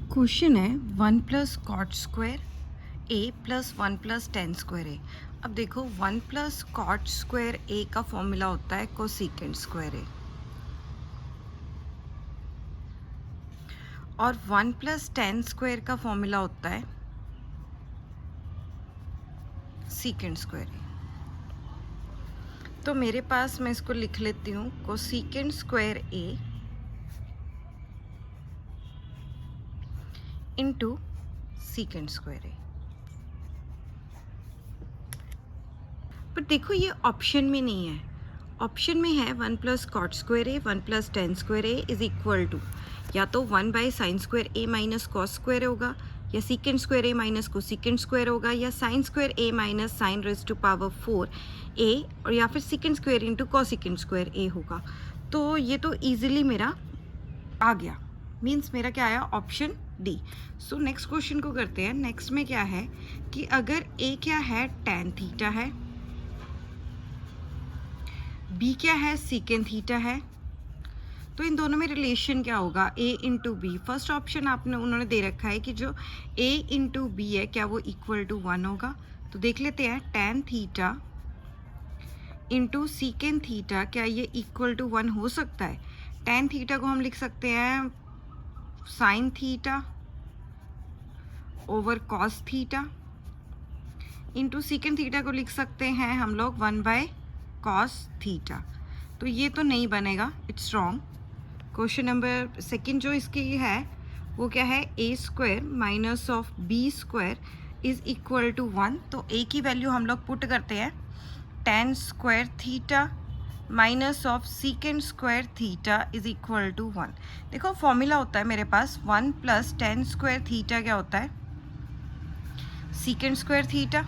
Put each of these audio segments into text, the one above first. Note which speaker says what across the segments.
Speaker 1: Question है 1 plus cot square A plus 1 plus tan square A. अब देखो 1 plus cot square ए का formula होता है कोसेकेंट स्क्वायर ए और 1 प्लस टेन स्क्वायर का फॉर्मूला होता है सीकेंट स्क्वायर ए। तो मेरे पास मैं इसको लिख लेती हूँ cosecant square A into secant square ए। पर देखो ये ऑप्शन में नहीं है, ऑप्शन में है 1 plus cot square A 1 plus tan square A is equal to या तो 1 by sine square A minus cos square होगा, या secant square A minus cosecant square होगा, या sine square A minus sine raise to power 4 A, और या फिर secant square into cosecant square A होगा। तो ये तो ईजिली मेरा आ गया, मीन्स मेरा क्या आया option D. So next question को करते हैं। नेक्स्ट में क्या है कि अगर ए क्या है टैन थीटा है, बी क्या है सीकेंट थीटा है, तो इन दोनों में रिलेशन क्या होगा a into B. First option आपने उन्होंने दे रखा है कि जो a इंटू बी है क्या वो इक्वल टू 1 होगा। तो देख लेते हैं tan theta into secant theta क्या ये इक्वल टू 1 हो सकता है। टैन थीटा को हम लिख सकते हैं sign theta over cos theta, into secant theta को लिख सकते हैं हम लोग 1 बाय कॉस थीटा। तो ये तो नहीं बनेगा, it's wrong. Question number second जो इसकी है वो क्या है A square minus of B square is equal to 1। तो ए की वैल्यू हम लोग पुट करते हैं tan square theta minus of secant square theta is equal to 1। देखो फॉर्मूला होता है मेरे पास 1 प्लस टेन स्क्वायर थीटा क्या होता है सीकेंट स्क्वायर थीटा।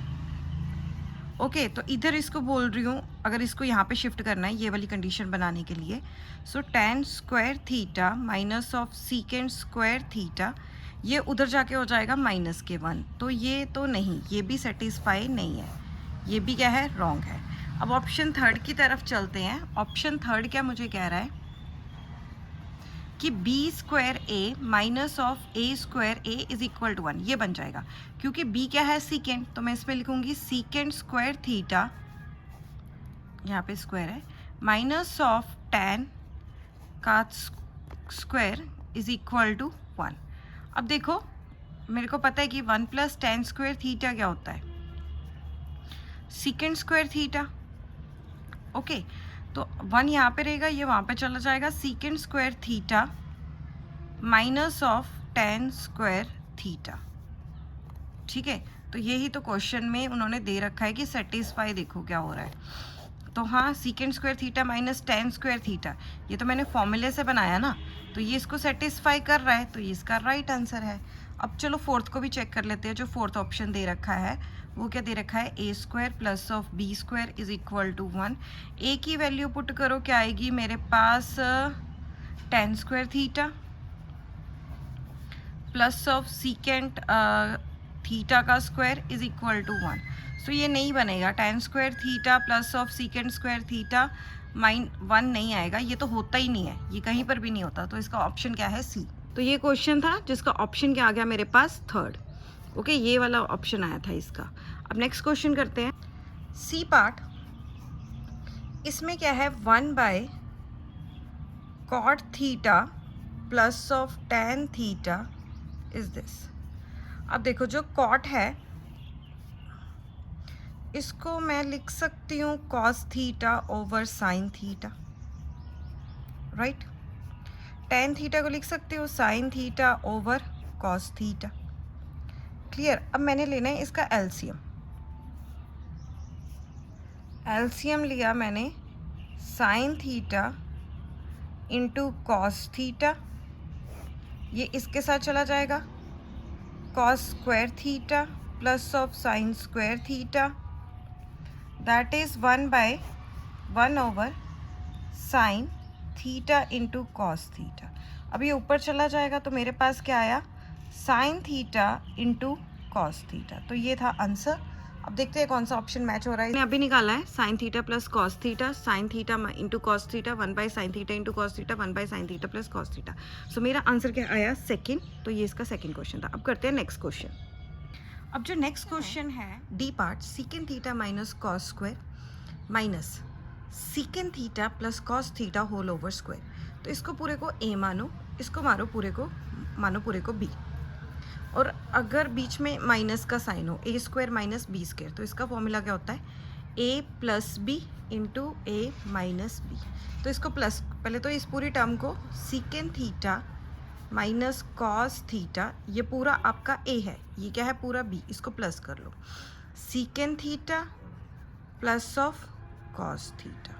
Speaker 1: ओके तो इधर इसको बोल रही हूँ, अगर इसको यहाँ पे शिफ्ट करना है ये वाली कंडीशन बनाने के लिए, so tan square theta minus of secant square theta ये उधर जाके हो जाएगा माइनस के 1। तो ये तो नहीं, ये भी सेटिस्फाई नहीं है, ये भी क्या है रॉन्ग है। अब ऑप्शन थर्ड की तरफ चलते हैं। ऑप्शन थर्ड क्या मुझे कह रहा है कि B square A minus of A square A is equal to 1, ये बन जाएगा क्योंकि बी क्या है सीकेंट, तो मैं इसमें लिखूंगी सीकेंट स्क्वायर थीटा, यहाँ पे स्क्वायर है, माइनस ऑफ टेन का स्क्वायर इज इक्वल टू 1। अब देखो मेरे को पता है कि 1 प्लस टेन स्क्वायर थीटा क्या होता है सीकेंट स्क्वायर थीटा। ओके तो 1 यहाँ पे रहेगा, ये वहाँ पे चला जाएगा, secant square theta minus of ten square theta. ठीक है, तो यही तो क्वेश्चन में उन्होंने दे रखा है कि सेटिस्फाई देखो क्या हो रहा है। तो हाँ secant square theta minus ten square theta ये तो मैंने फॉर्मूले से बनाया ना, तो ये इसको सेटिस्फाई कर रहा है, तो ये इसका राइट आंसर है। अब चलो फोर्थ को भी चेक कर लेते हैं। जो फोर्थ ऑप्शन दे रखा है वो क्या दे रखा है A square plus of B square is equal to 1। A की वैल्यू पुट करो क्या आएगी मेरे पास tan square theta plus of secant theta का square is equal to 1। So ये नहीं बनेगा, tan square theta plus of secant square theta minus 1 नहीं आएगा, ये तो होता ही नहीं है, ये कहीं पर भी नहीं होता। तो इसका ऑप्शन क्या है सी। तो ये क्वेश्चन था जिसका ऑप्शन क्या आ गया मेरे पास थर्ड। ओके ये वाला ऑप्शन आया था इसका। अब नेक्स्ट क्वेश्चन करते हैं सी पार्ट। इसमें क्या है 1 by cot theta plus of tan theta is this. अब देखो जो कॉट है इसको मैं लिख सकती हूँ cos theta over sine theta, right. Tan theta को लिख सकती हूँ sine theta over cos theta. Clear. अब मैंने लेना है इसका एलसीएम। एलसीएम लिया मैंने sine theta into cos theta, ये इसके साथ चला जाएगा cos square theta plus of sine square theta that is 1 by 1 over sine theta into cos theta. अब ये ऊपर चला जाएगा तो मेरे पास क्या आया sign theta into cos theta. तो ये था आंसर। अब देखते हैं कौन सा ऑप्शन मैच हो रहा है। मैंने अभी निकाला है sine theta plus cos theta, sine theta into cos theta, 1 by sine theta into cos theta, 1 by sine theta plus cos theta. So मेरा आंसर क्या आया? सेकेंड। तो ये इसका सेकेंड क्वेश्चन था। अब करते हैं नेक्स्ट क्वेश्चन। अब जो नेक्स्ट क्वेश्चन है D part, secant theta minus cos square minus secant theta plus cos theta whole over square. तो इसको पूरे को ए मानो, इसको मानो पूरे को बी, और अगर बीच में माइनस का साइन हो, ए स्क्वायर माइनस बी स्क्वायर, तो इसका फॉर्मूला क्या होता है? A plus B into A minus B. तो इसको प्लस, पहले तो इस पूरी टर्म को सीकेंड थीटा माइनस कॉस थीटा, ये पूरा आपका ए है, ये क्या है? पूरा बी, इसको प्लस कर लो। Secant theta plus of cos theta,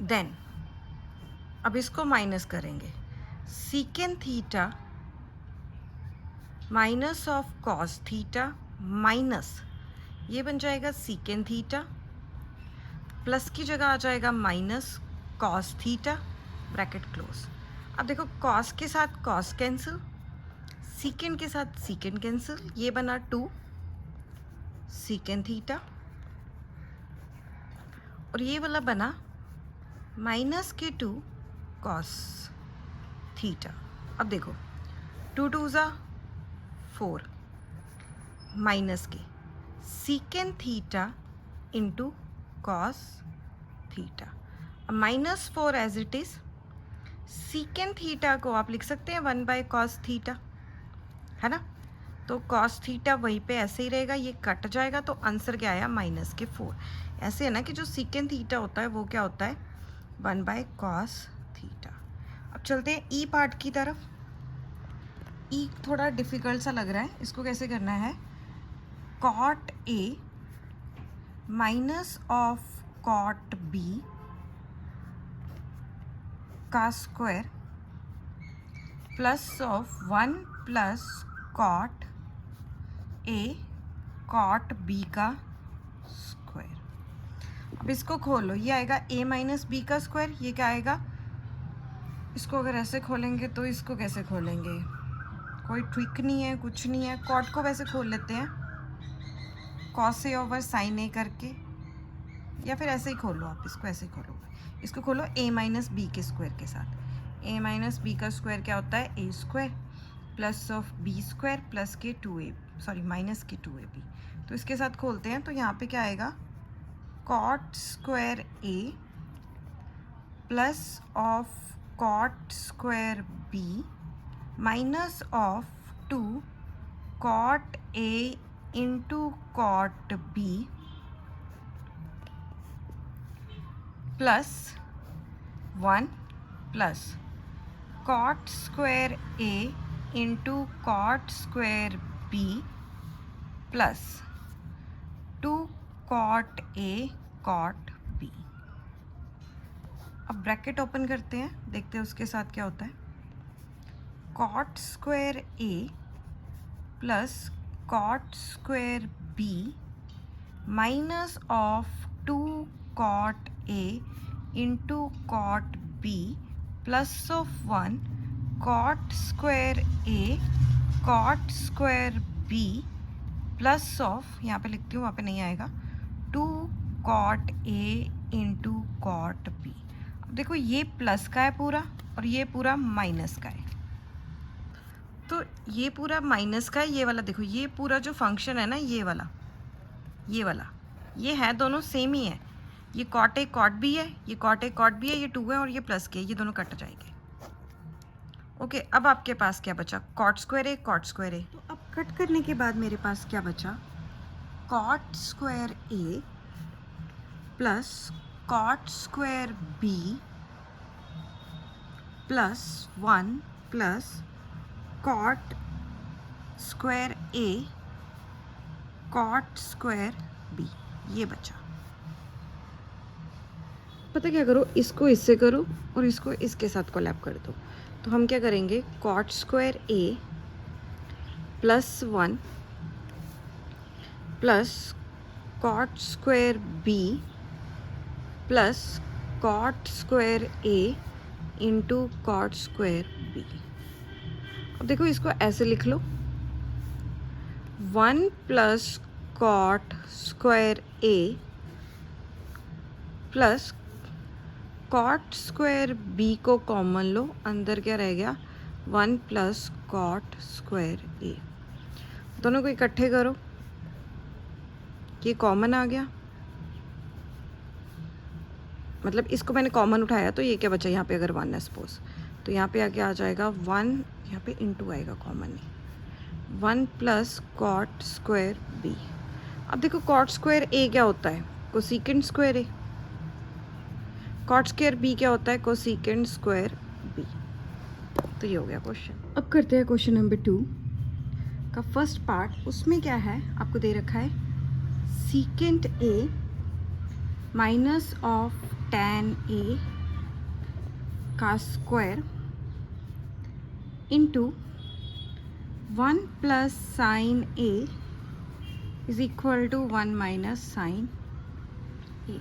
Speaker 1: then अब इसको माइनस करेंगे, secant theta minus of cos theta minus ये बन जाएगा सीकेंड थीटा, प्लस की जगह आ जाएगा minus cos theta, bracket close. अब देखो कॉस के साथ कॉस कैंसिल, सीकेंड के साथ सीकेंड कैंसिल, ये बना 2 सीकेंड थीटा, और ये वाला बना माइनस के 2 कॉस थीटा। अब देखो 2 2 ज़ा 4 माइनस के secant theta into cos theta. अब minus 4 as it is, secant theta को आप लिख सकते हैं 1 बाय कॉस थीटा, है ना? तो कॉस थीटा वहीं पे ऐसे ही रहेगा, ये कट जाएगा, तो आंसर क्या आया? माइनस के 4। ऐसे है ना कि जो सीकेंड थीटा होता है वो क्या होता है? 1 बाय कॉस थीटा। अब चलते हैं ई पार्ट की तरफ। ई थोड़ा डिफ़िकल्ट सा लग रहा है, इसको कैसे करना है? Cot A minus of cot B का square plus of 1 plus cot A cot B का स्क्वायर। अब इसको खोलो, ये आएगा ए माइनस बी का स्क्वायर, ये क्या आएगा? इसको अगर ऐसे खोलेंगे तो इसको कैसे खोलेंगे? कोई ट्रिक नहीं है, कुछ नहीं है। कॉट को वैसे खोल लेते हैं कॉस ए ओवर साइन ए करके, या फिर ऐसे ही खोलो आप, इसको ऐसे ही खोलो। इसको खोलो ए माइनस बी के स्क्वायर के साथ। ए माइनस बी का स्क्वायर क्या होता है? A square plus of B square plus के 2a, सॉरी माइनस के 2ab। तो इसके साथ खोलते हैं, तो यहाँ पे क्या आएगा? Cot square A plus of cot square B minus of 2 cot A into cot B plus 1 plus cot square A into cot square B plus 2 cot A cot B. अब ब्रैकेट ओपन करते हैं, देखते हैं उसके साथ क्या होता है। Cot square A plus cot square B minus of 2 cot A into cot B plus of 1 cot square A cot square B plus of, यहाँ पे लिखती हूँ, वहाँ पे नहीं आएगा, 2 cot A into cot B. अब देखो ये प्लस का है पूरा, और ये पूरा माइनस का है। तो ये पूरा माइनस का है, ये वाला देखो, ये पूरा जो फंक्शन है ना, ये वाला ये है, दोनों सेम ही है। ये कॉट ए कॉट बी है, ये कॉट ए कॉट बी है, ये 2 है और ये प्लस के, ये दोनों कट जाएंगे। ओके, अब आपके पास क्या बचा? Cot square A cot square A. तो अब कट करने के बाद मेरे पास क्या बचा? Cot square A plus cot square B plus 1 plus cot square A cot square B, ये बचा। पता क्या करो, इसको इससे करो और इसको इसके साथ कोलैब कर दो। तो हम क्या करेंगे? Cot square A plus 1 plus cot square B plus cot square A into cot square B. अब देखो इसको ऐसे लिख लो, 1 plus cot square A plus cot square B को कॉमन लो, अंदर क्या रह गया 1 प्लस कॉट स्क्वायर ए। दोनों को इकट्ठे करो, ये कॉमन आ गया, मतलब इसको मैंने कॉमन उठाया तो ये क्या बचा यहाँ पे, अगर 1 है सपोज तो यहाँ पे आके आ जाएगा 1, यहाँ पे इनटू आएगा कॉमन ही, 1 प्लस कॉट स्क्वायर बी। अब देखो कॉट स्क्वायर ए क्या होता है, cosecant square A, cot square B क्या होता है, कोसेकेंट स्क्वायर बी। तो ये हो गया क्वेश्चन। अब करते हैं क्वेश्चन नंबर 2 का फर्स्ट पार्ट। उसमें क्या है, आपको दे रखा है secant A minus of tan A का square into 1 plus sine A is equal to 1 minus sine A.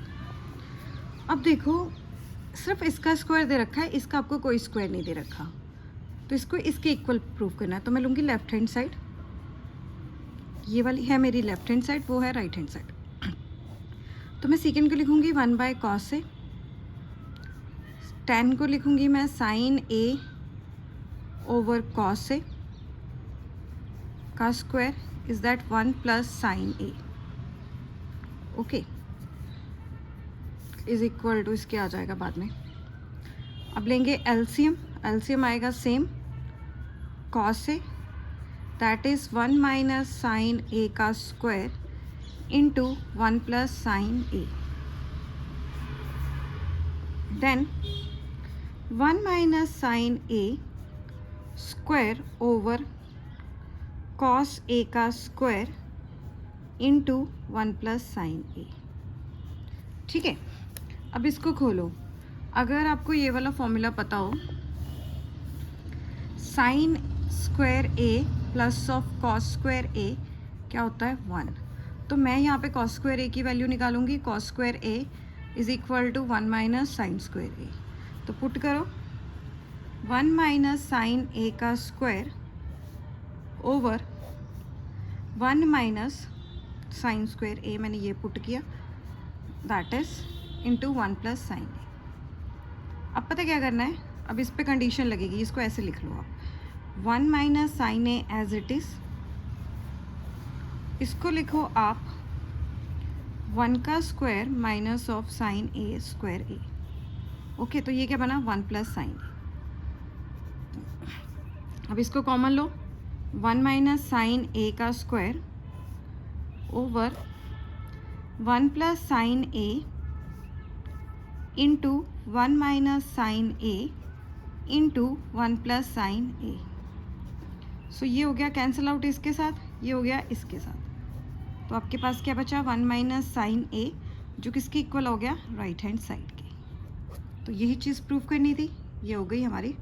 Speaker 1: अब देखो सिर्फ इसका स्क्वायर दे रखा है, इसका आपको कोई स्क्वायर नहीं दे रखा, तो इसको इसके इक्वल प्रूव करना है। तो मैं लूँगी लेफ्ट हैंड साइड, ये वाली है मेरी लेफ्ट हैंड साइड, वो है राइट हैंड साइड। तो मैं सीकेंड को लिखूँगी 1 बाय कॉस से, tan को लिखूँगी मैं साइन ए ओवर कॉस से, का square is that 1 plus sine A, okay, is equal to, इसके आ जाएगा बाद में। अब लेंगे एलसीएम, एलसीएम आएगा सेम कॉस से, that is 1 minus sine A का square into 1 plus sine A, then 1 minus sine A square over cos A का square into 1 plus sine A. ठीक है, अब इसको खोलो। अगर आपको ये वाला फॉर्मूला पता हो, sine square A plus of cos square A क्या होता है 1, तो मैं यहाँ पे कॉस स्क्वायर ए की वैल्यू निकालूंगी, cos square A is equal to 1 minus sine square A. तो पुट करो 1 माइनस साइन ए का square over 1 minus sine square A, मैंने ये पुट किया, that is into 1 plus sine A. अब पता क्या करना है, अब इस पे कंडीशन लगेगी, इसको ऐसे लिख लो आप 1 minus sine A as it is, इसको लिखो आप 1 का square minus of sine A square A, okay. तो ये क्या बना 1 प्लस साइन ए। अब इसको common low, 1 minus sine A का square over 1 plus sine A into 1 minus sine A into 1 plus sine ए। सो ये हो गया कैंसिल आउट इसके साथ, ये हो गया इसके साथ, तो आपके पास क्या बचा 1 माइनस साइन ए, जो किसके इक्वल हो गया, राइट हैंड साइड के। तो यही चीज़ प्रूव करनी थी, ये हो गई हमारी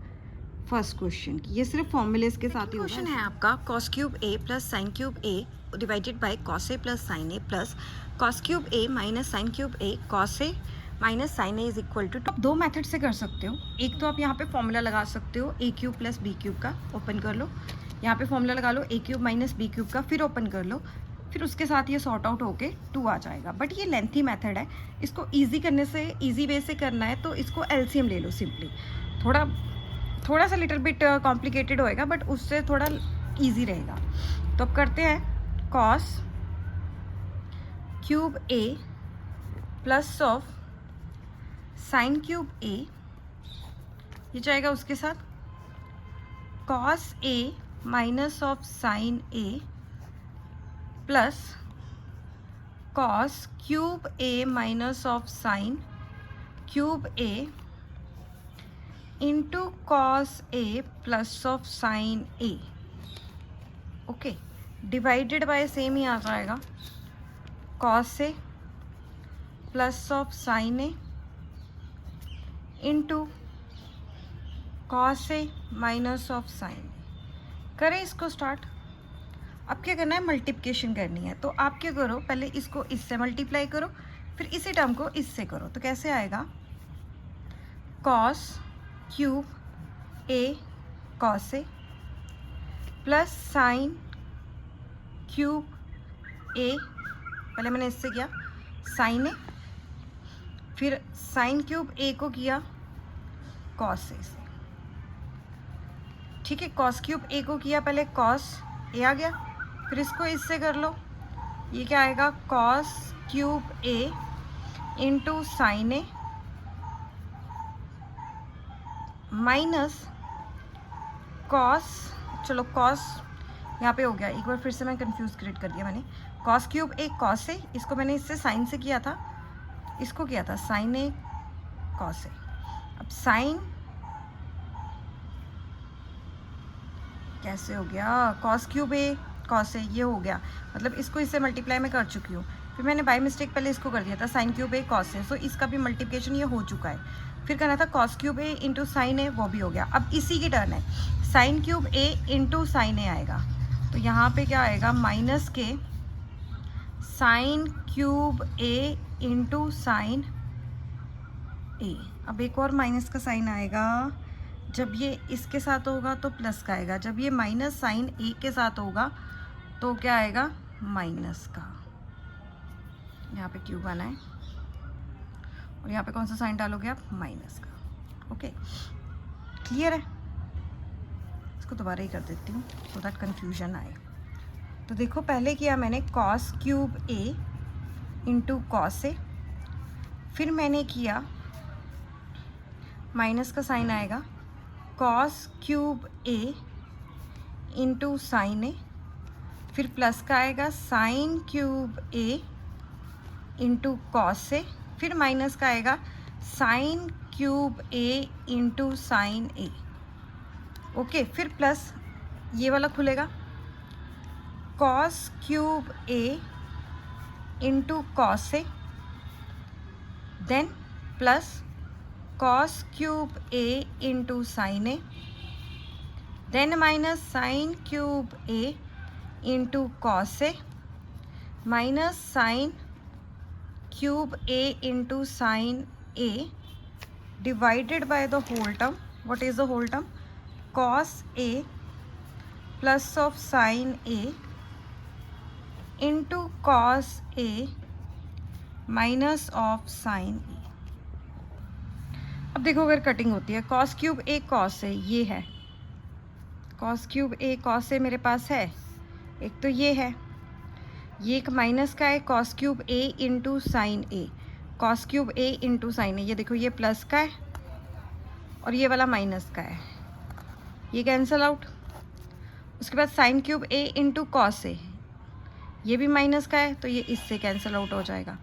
Speaker 1: फर्स्ट क्वेश्चन की। ये सिर्फ फॉर्मूलेस के साथ ही क्वेश्चन है आपका cos cube A plus sine cube A divided by cos A plus sine A plus cos cube A minus sine cube A cos A minus sine A is equal to. आप दो method से कर सकते हो, एक तो आप यहाँ पे फॉर्मूला लगा सकते हो ए क्यूब प्लस बी क्यूब का, ओपन कर लो, यहाँ पे फॉर्मूला लगा लो ए क्यूब माइनस बी क्यूब का, फिर ओपन कर लो, फिर उसके साथ ये सॉर्ट आउट होके 2 आ जाएगा। बट ये लेंथी मेथड है, इसको ईजी करने से, ईजी वे से करना है तो इसको एलसीएम ले लो सिंपली। थोड़ा सा लिटिल बिट कॉम्प्लिकेटेड होएगा बट उससे थोड़ा ईजी रहेगा। तो अब करते हैं cos cube A plus of sine cube A, ये जाएगा उसके साथ cos A minus of sine A plus cos cube A minus of sine cube A into cos A plus of sine A, okay, divided by same ही आ जाएगा cos A plus of sine A into cos A minus of sign. करें इसको start. अब क्या करना है, multiplication करनी है, तो आप क्या करो, पहले इसको इससे मल्टीप्लाई करो, फिर इसी टर्म को इससे करो। तो कैसे आएगा, cos cube A cos A plus sine cube ए, पहले मैंने इससे किया साइन ए, फिर साइन क्यूब ए को किया कॉस ए से, ठीक है। कॉस क्यूब ए को किया पहले, कॉस ए आ गया, फिर इसको इससे कर लो, ये क्या आएगा cos cube A into sine A minus cos, चलो कॉस यहाँ पे हो गया, एक बार फिर से मैं कंफ्यूज क्रिएट कर दिया मैंने, कॉस क्यूब ए कॉस ए, इसको मैंने इससे साइन से किया था, इसको किया था साइन ए कॉस ए। अब साइन कैसे हो गया, कॉस क्यूब ए कॉस ए, ये हो गया, मतलब इसको इससे मल्टीप्लाई मैं कर चुकी हूँ, फिर मैंने बाय मिस्टेक पहले इसको कर दिया था साइन क्यूब ए कॉस ए, सो इसका भी मल्टीप्लिकेशन ये हो चुका है। फिर करना था cos cube A into sine ए, वो भी हो गया। अब इसी की टर्न है, sign cube A into sine ए आएगा, तो यहाँ पे क्या आएगा माइनस के sign cube A into sine A. अब एक और माइनस का साइन आएगा, जब ये इसके साथ होगा तो प्लस का आएगा, जब ये माइनस साइन ए के साथ होगा तो क्या आएगा माइनस का। यहाँ पे क्यूब आना है और यहाँ पे कौन सा साइन डालोगे आप, माइनस का। ओके क्लियर है, इसको दोबारा ही कर देती हूँ सो दैट कन्फ्यूजन आए। तो देखो पहले किया मैंने cos cube A into cos ए, फिर मैंने किया माइनस का साइन आएगा cos cube A into sine ए, फिर प्लस का आएगा sign cube A into cos ए, फिर माइनस का आएगा sign cube A into sine A. Okay फिर प्लस ये वाला खुलेगा cos cube A into cos A, then plus cos cube A into sine A, then minus sine cube A into cos A, minus sine cube A into sine A divided by the whole term, what is the whole term, cos a plus of sin a into cos a minus of sin a। अब देखो अगर cutting होती है, cos cube a cos a ये है, cos cube a cos a मेरे पास है, एक तो ये है, ये एक माइनस का है cos cube a into sine a, cos cube a into sine a, ये देखो ये प्लस का है और ये वाला माइनस का है, ये कैंसिल आउट। उसके बाद sign cube A into cos ए, ये भी माइनस का है तो ये इससे कैंसिल आउट हो जाएगा।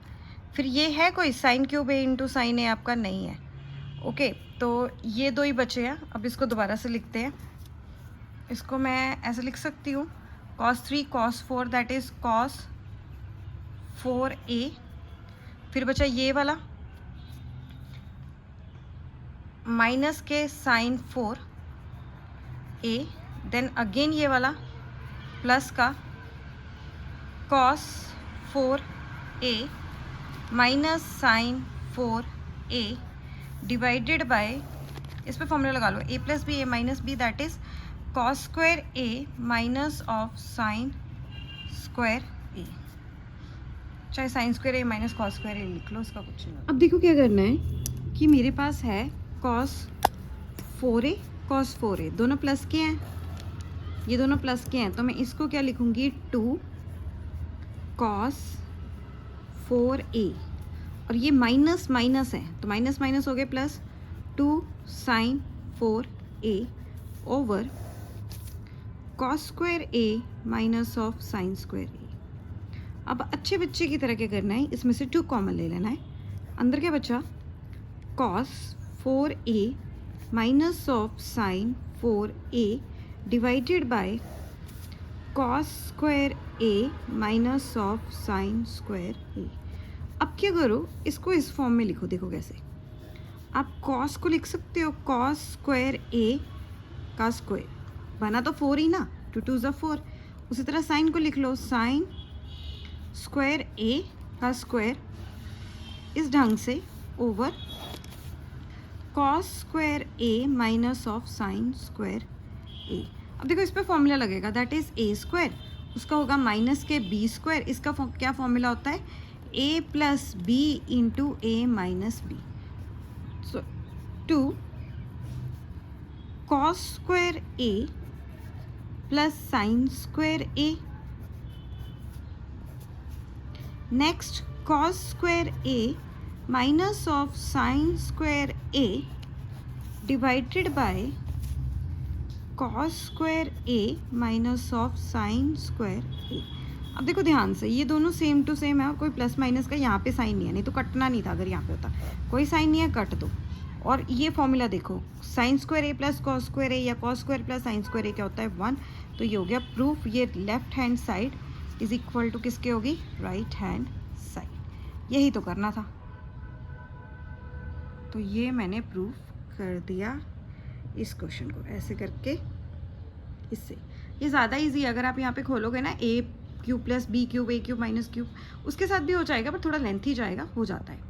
Speaker 1: फिर ये है कोई sign cube A into sine ए आपका नहीं है। ओके तो ये दो ही बचे हैं, अब इसको दोबारा से लिखते हैं। इसको मैं ऐसे लिख सकती हूँ cos 3 cos 4 that is cos 4a, फिर बचा ये वाला माइनस के साइन 4 ए, देन अगेन ये वाला प्लस का cos 4a minus sine 4a divided by, इस पे फॉर्मूला लगा लो a plus B A minus B that is cos square a minus of sine square a, चाहे sine square a minus cos square a लिख लो, उसका कुछ नहीं। अब देखो क्या करना है कि मेरे पास है cos 4a cos 4a, दोनों प्लस के हैं, ये दोनों प्लस के हैं, तो मैं इसको क्या लिखूंगी 2 cos 4a, और ये माइनस माइनस है तो माइनस माइनस हो गए plus 2 sin 4a over cos square a minus of sine square a। अब अच्छे बच्चे की तरह क्या करना है, इसमें से 2 कॉमन ले लेना है, अंदर क्या बचा cos 4a minus of sign 4a divided bye cos square a minus of sine square a। अब क्या करो, इसको इस फॉर्म में लिखो, देखो कैसे आप cos को लिख सकते हो cos स्क्वायर a का स्क्वायर, बना तो 4 ही ना, 2 2 ज़ा 4, उसी तरह साइन को लिख लो साइन स्क्वायर a का स्क्वायर इस ढंग से over cos square a minus of sine square a। अब देखो इस पर फॉर्मूला लगेगा दैट इज a स्क्वायर उसका होगा माइनस के बी स्क्वायर, इसका क्या फॉर्मूला होता है, A plus B into A minus B. So 2 cos square A plus sine square A, next cos square A minus of sine square A divided by cos square A minus of sine square A. अब देखो ध्यान से, ये दोनों same to same है और कोई plus minus का यहाँ पे साइन नहीं है, नहीं तो कटना नहीं था अगर यहाँ पे होता। कोई साइन नहीं है, कट दो। और ये फॉर्मूला देखो, sine square A plus cos square A या cos square plus sine square A क्या होता है, 1। तो ये हो गया प्रूफ, ये left hand side is equal to किसके होगी, राइट हैंड साइड। यही तो करना था, तो ये मैंने प्रूफ कर दिया इस क्वेश्चन को ऐसे करके। इससे ये ज़्यादा इजी है, अगर आप यहाँ पे खोलोगे ना ए क्यूब प्लस बी क्यूब ए क्यूब माइनस क्यूब, उसके साथ भी हो जाएगा पर थोड़ा लेंथी जाएगा, हो जाता है।